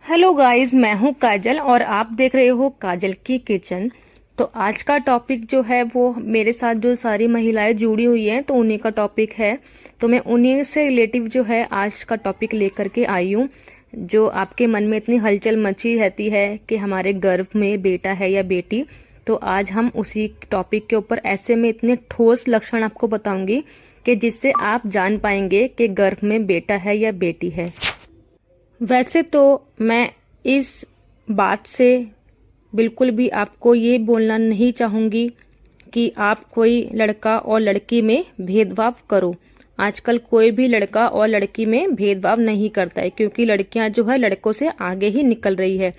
Hello guys, मैं हूं काजल और आप देख रहे हो काजल की किचन। तो आज का टॉपिक जो है वो मेरे साथ जो सारी महिलाएं जुड़ी हुई हैं तो उन्हीं का टॉपिक है। तो मैं उन्हीं से रिलेटिव जो है आज का टॉपिक लेकर के आई हूँ। जो आपके मन में इतनी हलचल मची रहती है कि हमारे गर्भ में बेटा है या बेटी, तो आज हम उसी टॉपिक के ऊपर ऐसे में इतने ठोस लक्षण आपको बताऊंगी कि जिससे आप जान पाएंगे कि गर्भ में बेटा है या बेटी है। वैसे तो मैं इस बात से बिल्कुल भी आपको ये बोलना नहीं चाहूंगी कि आप कोई लड़का और लड़की में भेदभाव करो। आजकल कोई भी लड़का और लड़की में भेदभाव नहीं करता है, क्योंकि लड़कियां जो है लड़कों से आगे ही निकल रही है।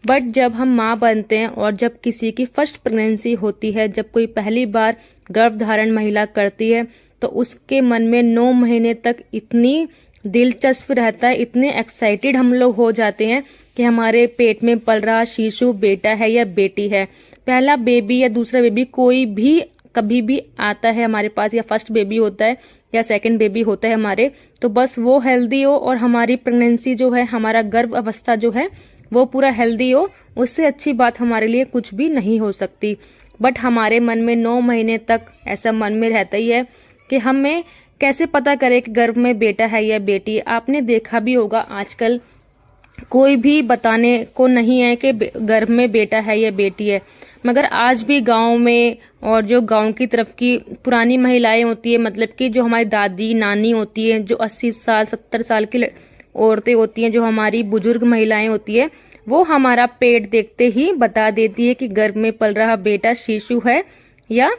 बट जब हम माँ बनते हैं और जब किसी की फर्स्ट प्रेगनेंसी होती है, जब कोई पहली बार गर्भ धारण महिला करती है, तो उसके मन में 9 महीने तक इतनी दिलचस्प रहता है, इतने एक्साइटेड हम लोग हो जाते हैं कि हमारे पेट में पल रहा शिशु बेटा है या बेटी है। पहला बेबी या दूसरा बेबी कोई भी कभी भी आता है हमारे पास, या फर्स्ट बेबी होता है या सेकंड बेबी होता है हमारे, तो बस वो हेल्दी हो और हमारी प्रेगनेंसी जो है, हमारा गर्भ अवस्था जो है वो पूरा हेल्दी हो, उससे अच्छी बात हमारे लिए कुछ भी नहीं हो सकती। बट हमारे मन में 9 महीने तक ऐसा मन में रहता ही है कि हमें कैसे पता करें कि गर्भ में बेटा है या बेटी। आपने देखा भी होगा आजकल कोई भी बताने को नहीं है कि गर्भ में बेटा है या बेटी है, मगर आज भी गांव में और जो गांव की तरफ की पुरानी महिलाएं होती है, मतलब कि जो हमारी दादी नानी होती है, जो 80 साल 70 साल की औरतें होती हैं, जो हमारी बुजुर्ग महिलाएं होती है, वो हमारा पेट देखते ही बता देती है कि गर्भ में पल रहा बेटा शिशु है या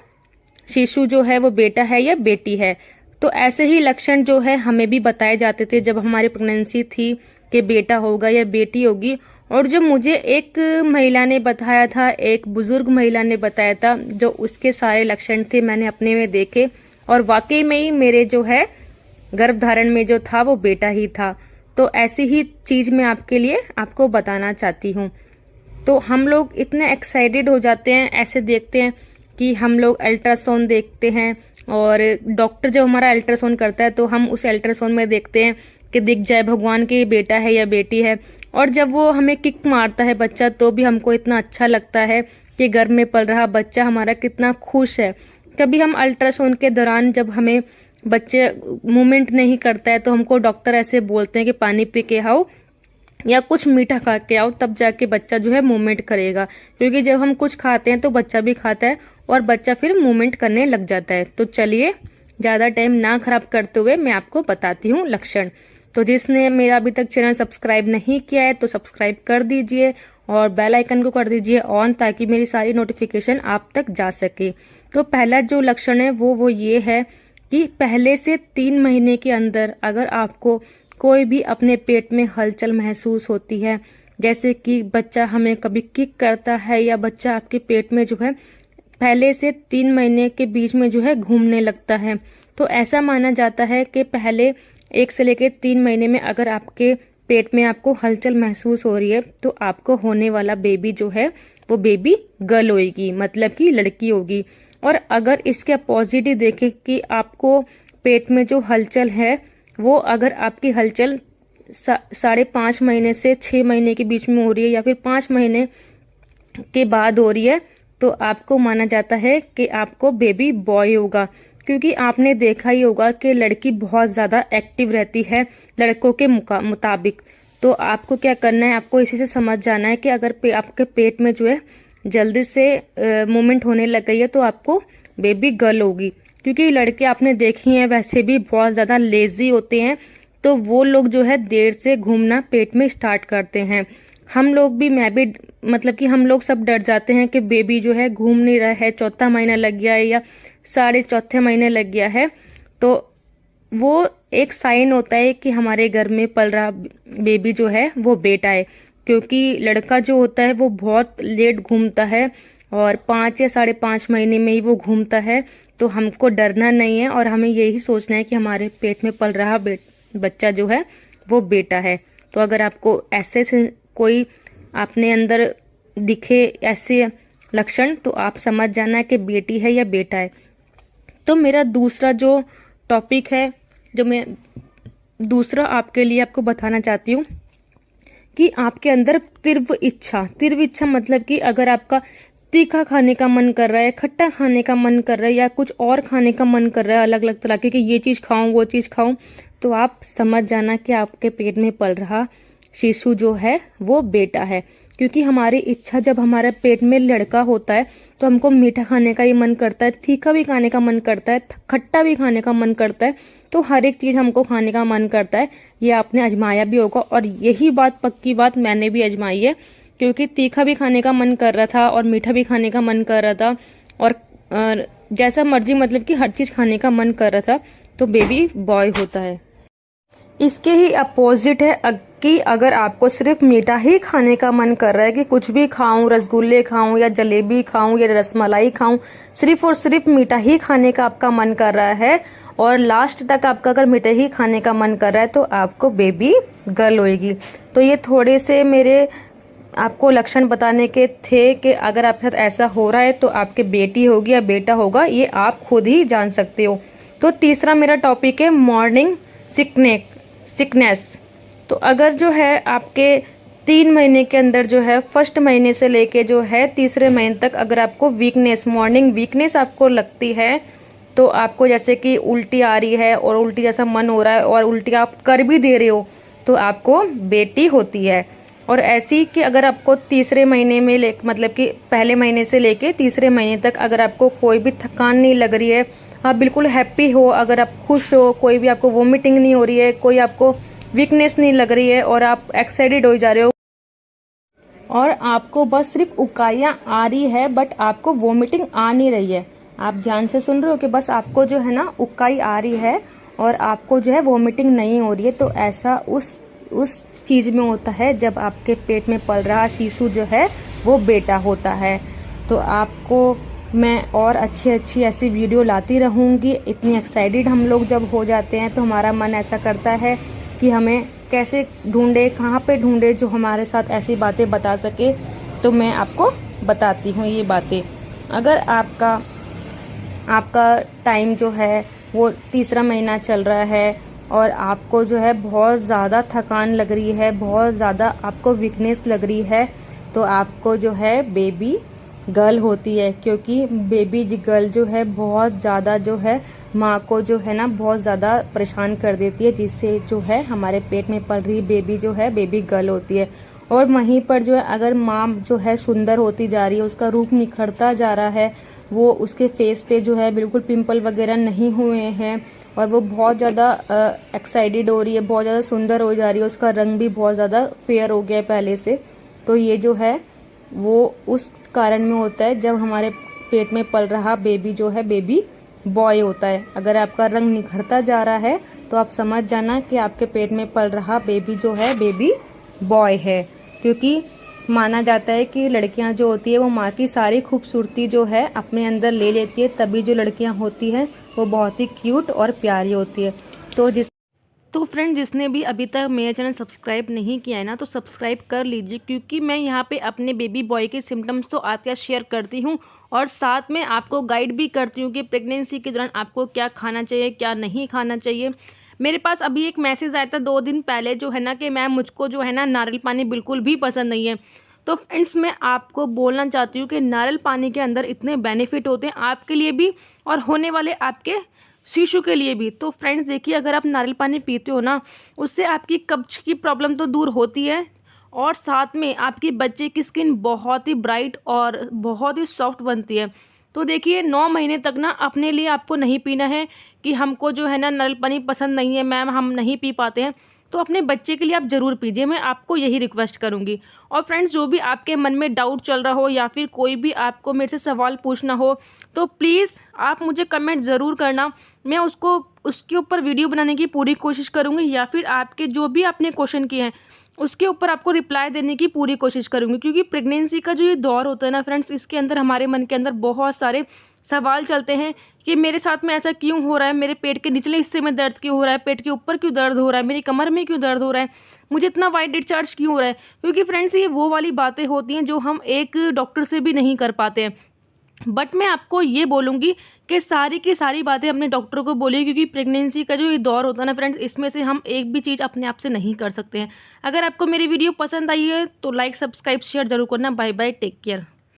शिशु जो है वो बेटा है या बेटी है। तो ऐसे ही लक्षण जो है हमें भी बताए जाते थे जब हमारी प्रेगनेंसी थी कि बेटा होगा या बेटी होगी। और जो मुझे एक महिला ने बताया था, एक बुजुर्ग महिला ने बताया था, जो उसके सारे लक्षण थे मैंने अपने में देखे और वाकई में ही मेरे जो है गर्भधारण में जो था वो बेटा ही था। तो ऐसी ही चीज मैं आपके लिए आपको बताना चाहती हूँ। तो हम लोग इतने एक्साइटेड हो जाते हैं, ऐसे देखते हैं कि हम लोग अल्ट्रासाउंड देखते हैं और डॉक्टर जब हमारा अल्ट्रासाउंड करता है तो हम उस अल्ट्रासाउंड में देखते हैं कि दिख जाए भगवान की बेटा है या बेटी है। और जब वो हमें किक मारता है बच्चा, तो भी हमको इतना अच्छा लगता है कि गर्भ में पल रहा बच्चा हमारा कितना खुश है। कभी हम अल्ट्रासाउंड के दौरान जब हमें बच्चे मूवमेंट नहीं करता है तो हमको डॉक्टर ऐसे बोलते हैं कि पानी पी के आओ या कुछ मीठा खा के आओ, तब जाके बच्चा जो है मूवमेंट करेगा। क्योंकि जब हम कुछ खाते हैं तो बच्चा भी खाता है और बच्चा फिर मूवमेंट करने लग जाता है। तो चलिए ज्यादा टाइम ना खराब करते हुए मैं आपको बताती हूँ लक्षण। तो जिसने मेरा अभी तक चैनल सब्सक्राइब नहीं किया है तो सब्सक्राइब कर दीजिए और बेल आइकन को कर दीजिए ऑन, ताकि मेरी सारी नोटिफिकेशन आप तक जा सके। तो पहला जो लक्षण है वो ये है कि पहले से 3 महीने के अंदर अगर आपको कोई भी अपने पेट में हलचल महसूस होती है, जैसे कि बच्चा हमें कभी किक करता है या बच्चा आपके पेट में जो है पहले से 3 महीने के बीच में जो है घूमने लगता है, तो ऐसा माना जाता है कि पहले 1 से लेकर 3 महीने में अगर आपके पेट में आपको हलचल महसूस हो रही है तो आपको होने वाला बेबी जो है वो बेबी गर्ल होगी, मतलब कि लड़की होगी। और अगर इसके अपोजिट ही देखें कि आपको पेट में जो हलचल है वो अगर आपकी हलचल 5.5 महीने से 6 महीने के बीच में हो रही है या फिर 5 महीने के बाद हो रही है, तो आपको माना जाता है कि आपको बेबी बॉय होगा। क्योंकि आपने देखा ही होगा कि लड़की बहुत ज्यादा एक्टिव रहती है लड़कों के मुताबिक। तो आपको क्या करना है, आपको इसी से समझ जाना है कि अगर आपके पेट में जो है जल्दी से मूवमेंट होने लग गई है तो आपको बेबी गर्ल होगी। क्योंकि लड़के आपने देखी हैं वैसे भी बहुत ज्यादा लेजी होते हैं, तो वो लोग जो है देर से घूमना पेट में स्टार्ट करते हैं। हम लोग भी, मैं भी, मतलब कि हम लोग सब डर जाते हैं कि बेबी जो है घूम नहीं रहा है, 4था महीना लग गया है या 4.5 महीने लग गया है, तो वो एक साइन होता है कि हमारे घर में पल रहा बेबी जो है वो बेटा है। क्योंकि लड़का जो होता है वो बहुत लेट घूमता है और 5 या 5.5 महीने में ही वो घूमता है। तो हमको डरना नहीं है और हमें यही सोचना है कि हमारे पेट में पल रहा बच्चा जो है वो बेटा है। तो अगर आपको ऐसे से कोई अपने अंदर दिखे ऐसे लक्षण, तो आप समझ जाना कि बेटी है या बेटा है। तो मेरा दूसरा जो टॉपिक है, जो मैं दूसरा आपके लिए आपको बताना चाहती हूँ कि आपके अंदर तीव्र इच्छा मतलब कि अगर आपका तीखा खाने का मन कर रहा है, खट्टा खाने का मन कर रहा है या कुछ और खाने का मन कर रहा है अलग अलग तरह के कि ये चीज़ खाऊं वो चीज़ खाऊं, तो आप समझ जाना कि आपके पेट में पल रहा शिशु जो है वो बेटा है। क्योंकि हमारी इच्छा, जब हमारे पेट में लड़का होता है तो हमको मीठा खाने का ही मन करता है, तीखा भी खाने का मन करता है, खट्टा भी खाने का मन करता है, तो हर एक चीज़ हमको खाने का मन करता है। ये आपने आजमाया भी होगा और यही बात पक्की बात मैंने भी आजमाई है, क्योंकि तीखा भी खाने का मन कर रहा था और मीठा भी खाने का मन कर रहा था और जैसा मर्जी मतलब कि हर चीज़ खाने का मन कर रहा था, तो बेबी बॉय होता है। इसके ही अपोजिट है कि अगर आपको सिर्फ मीठा ही खाने का मन कर रहा है कि कुछ भी खाऊं, रसगुल्ले खाऊं या जलेबी खाऊं या रसमलाई खाऊं, सिर्फ और सिर्फ मीठा ही खाने का आपका मन कर रहा है और लास्ट तक आपका अगर मीठा ही खाने का मन कर रहा है, तो आपको बेबी गर्ल होएगी। तो ये थोड़े से मेरे आपको लक्षण बताने के थे कि अगर आपके साथ ऐसा हो रहा है तो आपके बेटी होगी या बेटा होगा, ये आप खुद ही जान सकते हो। तो तीसरा मेरा टॉपिक है मॉर्निंग सिकनेस। तो अगर जो है आपके 3 महीने के अंदर जो है, फर्स्ट महीने से लेके जो है तीसरे महीने तक अगर आपको मॉर्निंग वीकनेस आपको लगती है, तो आपको जैसे कि उल्टी आ रही है और उल्टी जैसा मन हो रहा है और उल्टी आप कर भी दे रहे हो, तो आपको बेटी होती है। और ऐसी कि अगर आपको तीसरे महीने में मतलब कि पहले महीने से लेके तीसरे महीने तक अगर आपको कोई भी थकान नहीं लग रही है, आप बिल्कुल हैप्पी हो, अगर आप खुश हो, कोई भी आपको वोमिटिंग नहीं हो रही है, कोई आपको वीकनेस नहीं लग रही है और आप एक्साइटेड हो जा रहे हो और आपको बस सिर्फ उकाइयां आ रही है बट आपको वोमिटिंग आ नहीं रही है, आप ध्यान से सुन रहे हो कि बस आपको जो है ना उकाई आ रही है और आपको जो है वोमिटिंग नहीं हो रही है, तो ऐसा उस चीज में होता है जब आपके पेट में पल रहा शिशु जो है वो बेटा होता है। तो आपको मैं और अच्छी ऐसी वीडियो लाती रहूंगी। इतनी एक्साइटेड हम लोग जब हो जाते हैं तो हमारा मन ऐसा करता है कि हमें कैसे ढूंढे, कहाँ पे ढूंढे जो हमारे साथ ऐसी बातें बता सके। तो मैं आपको बताती हूँ ये बातें। अगर आपका टाइम जो है वो तीसरा महीना चल रहा है और आपको जो है बहुत ज़्यादा थकान लग रही है, बहुत ज़्यादा आपको वीकनेस लग रही है, तो आपको जो है बेबी गर्ल होती है। क्योंकि बेबी गर्ल जो है बहुत ज़्यादा जो है माँ को जो है ना बहुत ज़्यादा परेशान कर देती है, जिससे जो है हमारे पेट में पल रही बेबी जो है बेबी गर्ल होती है। और वहीं पर जो है अगर माँ जो है सुंदर होती जा रही है, उसका रूप निखरता जा रहा है, वो उसके फेस पे जो है बिल्कुल पिंपल वगैरह नहीं हुए हैं और वो बहुत ज़्यादा एक्साइटेड हो रही है, बहुत ज़्यादा सुंदर हो जा रही है, उसका रंग भी बहुत ज़्यादा फेयर हो गया है पहले से, तो ये जो है वो उस कारण में होता है जब हमारे पेट में पल रहा बेबी जो है बेबी बॉय होता है। अगर आपका रंग निखरता जा रहा है तो आप समझ जाना कि आपके पेट में पल रहा बेबी जो है बेबी बॉय है। क्योंकि माना जाता है कि लड़कियां जो होती है वो माँ की सारी खूबसूरती जो है अपने अंदर ले लेती है, तभी जो लड़कियां होती हैं वो बहुत ही क्यूट और प्यारी होती है। तो फ्रेंड, जिसने भी अभी तक मेरा चैनल सब्सक्राइब नहीं किया है ना, तो सब्सक्राइब कर लीजिए, क्योंकि मैं यहाँ पे अपने बेबी बॉय के सिम्टम्स तो आपके साथ शेयर करती हूँ और साथ में आपको गाइड भी करती हूँ कि प्रेगनेंसी के दौरान आपको क्या खाना चाहिए, क्या नहीं खाना चाहिए। मेरे पास अभी एक मैसेज आया था 2 दिन पहले जो है ना कि मैम मुझको जो है ना नारियल पानी बिल्कुल भी पसंद नहीं है। तो फ्रेंड्स, मैं आपको बोलना चाहती हूँ कि नारियल पानी के अंदर इतने बेनिफिट होते हैं आपके लिए भी और होने वाले आपके शिशु के लिए भी। तो फ्रेंड्स देखिए, अगर आप नारियल पानी पीते हो ना, उससे आपकी कब्ज की प्रॉब्लम तो दूर होती है और साथ में आपकी बच्चे की स्किन बहुत ही ब्राइट और बहुत ही सॉफ्ट बनती है। तो देखिए 9 महीने तक ना अपने लिए आपको नहीं पीना है कि हमको जो है ना नारियल पानी पसंद नहीं है मैम, हम नहीं पी पाते हैं, तो अपने बच्चे के लिए आप ज़रूर पीजिए, मैं आपको यही रिक्वेस्ट करूंगी। और फ्रेंड्स, जो भी आपके मन में डाउट चल रहा हो या फिर कोई भी आपको मेरे से सवाल पूछना हो, तो प्लीज़ आप मुझे कमेंट ज़रूर करना, मैं उसके ऊपर वीडियो बनाने की पूरी कोशिश करूँगी, या फिर आपके जो भी आपने क्वेश्चन किए हैं उसके ऊपर आपको रिप्लाई देने की पूरी कोशिश करूँगी। क्योंकि प्रेगनेंसी का जो ये दौर होता है ना फ्रेंड्स, इसके अंदर हमारे मन के अंदर बहुत सारे सवाल चलते हैं कि मेरे साथ में ऐसा क्यों हो रहा है, मेरे पेट के निचले हिस्से में दर्द क्यों हो रहा है, पेट के ऊपर क्यों दर्द हो रहा है, मेरी कमर में क्यों दर्द हो रहा है, मुझे इतना वाइट डिस्चार्ज क्यों हो रहा है। क्योंकि फ्रेंड्स, ये वो वाली बातें होती हैं जो हम एक डॉक्टर से भी नहीं कर पाते हैं। बट मैं आपको ये बोलूँगी कि सारी की सारी बातें अपने डॉक्टर को बोलिए, क्योंकि प्रेगनेंसी का जो ये दौर होता है ना फ्रेंड्स, इसमें से हम एक भी चीज़ अपने आप से नहीं कर सकते हैं। अगर आपको मेरी वीडियो पसंद आई है तो लाइक, सब्सक्राइब, शेयर जरूर करना। Bye bye, take care.